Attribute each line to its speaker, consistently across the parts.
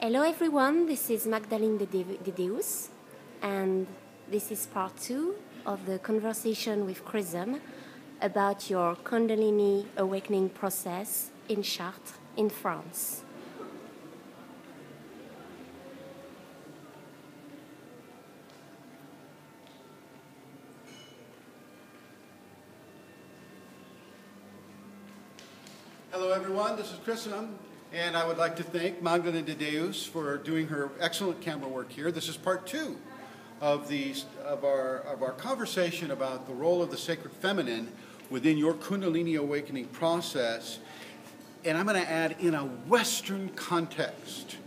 Speaker 1: Hello everyone, this is Magdalene de Deus, and this is part 2 of the conversation with Chrism about your Kundalini awakening process in Chartres, in France.
Speaker 2: Hello everyone, this is Chrism, and I would like to thank Magdalene de Deus for doing her excellent camera work here. This is part 2 of our conversation about the role of the sacred feminine within your Kundalini awakening process, and I'm going to add in a Western context.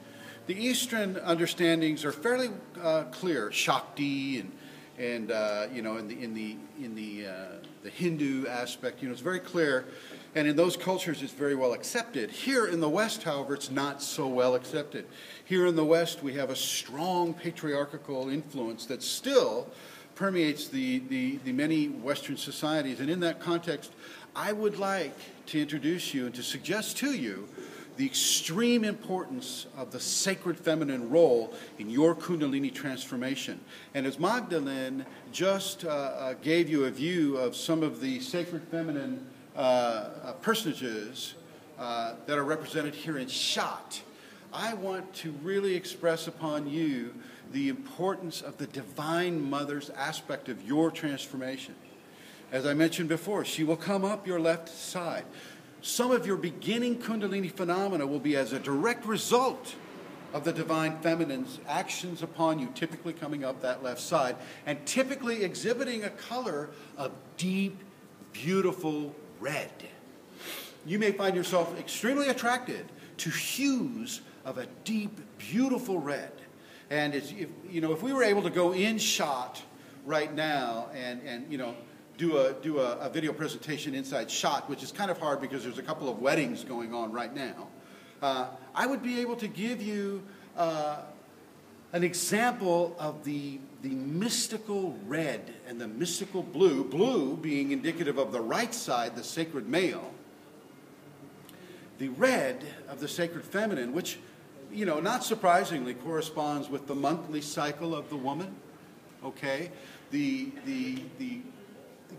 Speaker 2: The Eastern understandings are fairly clear, Shakti and in the Hindu aspect, it's very clear. And in those cultures, it's very well accepted. Here in the West, however, it's not so well accepted. Here in the West, we have a strong patriarchal influence that still permeates the many Western societies. And in that context, I would like to introduce you and to suggest to you the extreme importance of the sacred feminine role in your Kundalini transformation. And as Magdalene just gave you a view of some of the sacred feminine personages that are represented here in Chartres, I want to really express upon you the importance of the Divine Mother's aspect of your transformation. As I mentioned before, she will come up your left side. Some of your beginning Kundalini phenomena will be as a direct result of the Divine Feminine's actions upon you, typically coming up that left side, and typically exhibiting a color of deep, beautiful red. You may find yourself extremely attracted to hues of a deep, beautiful red. And if we were able to go in shot right now and do a video presentation inside shot, which is kind of hard because there's a couple of weddings going on right now, I would be able to give you an example of the mystical red and the mystical blue, blue being indicative of the right side, the sacred male, the red of the sacred feminine, which, not surprisingly corresponds with the monthly cycle of the woman, okay? The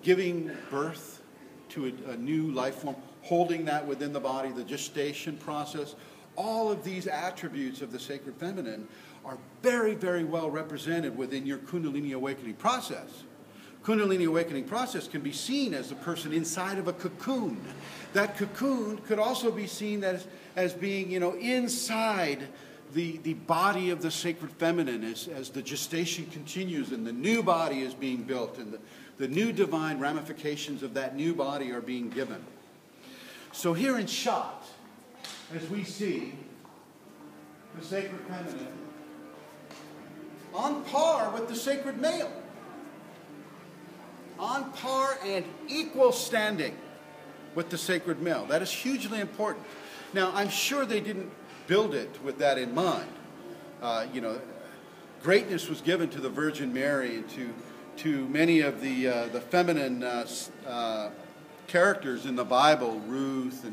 Speaker 2: giving birth to a new life form, holding that within the body, the gestation process, all of these attributes of the sacred feminine are very, very well represented within your Kundalini awakening process. Kundalini awakening process can be seen as a person inside of a cocoon. That cocoon could also be seen as being, inside the body of the sacred feminine as the gestation continues and the new body is being built and the new divine ramifications of that new body are being given. So here in shot, as we see the sacred feminine on par with the sacred male, on par and equal standing with the sacred male. That is hugely important. Now, I'm sure they didn't build it with that in mind. Greatness was given to the Virgin Mary and to many of the feminine characters in the Bible, Ruth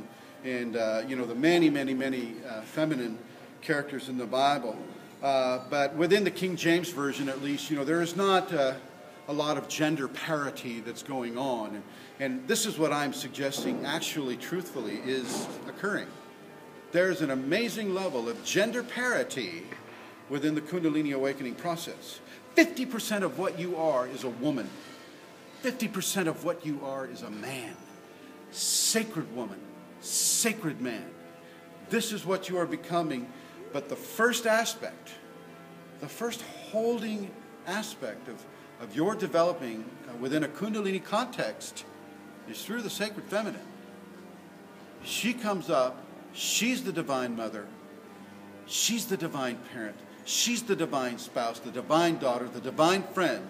Speaker 2: and the many feminine characters in the Bible. But within the King James Version, at least, there is not a lot of gender parity that's going on. And this is what I'm suggesting, actually, truthfully, is occurring. There's an amazing level of gender parity within the Kundalini awakening process. 50% of what you are is a woman. 50% of what you are is a man. Sacred woman, sacred man. This is what you are becoming. But the first aspect, the first holding aspect of your developing within a Kundalini context is through the sacred feminine. She comes up, she's the divine mother, she's the divine parent, she's the divine spouse, the divine daughter, the divine friend,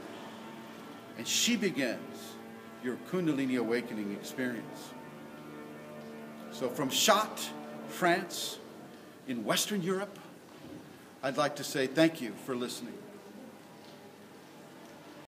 Speaker 2: and she begins your Kundalini awakening experience. So from Chartres, France, in Western Europe, I'd like to say thank you for listening.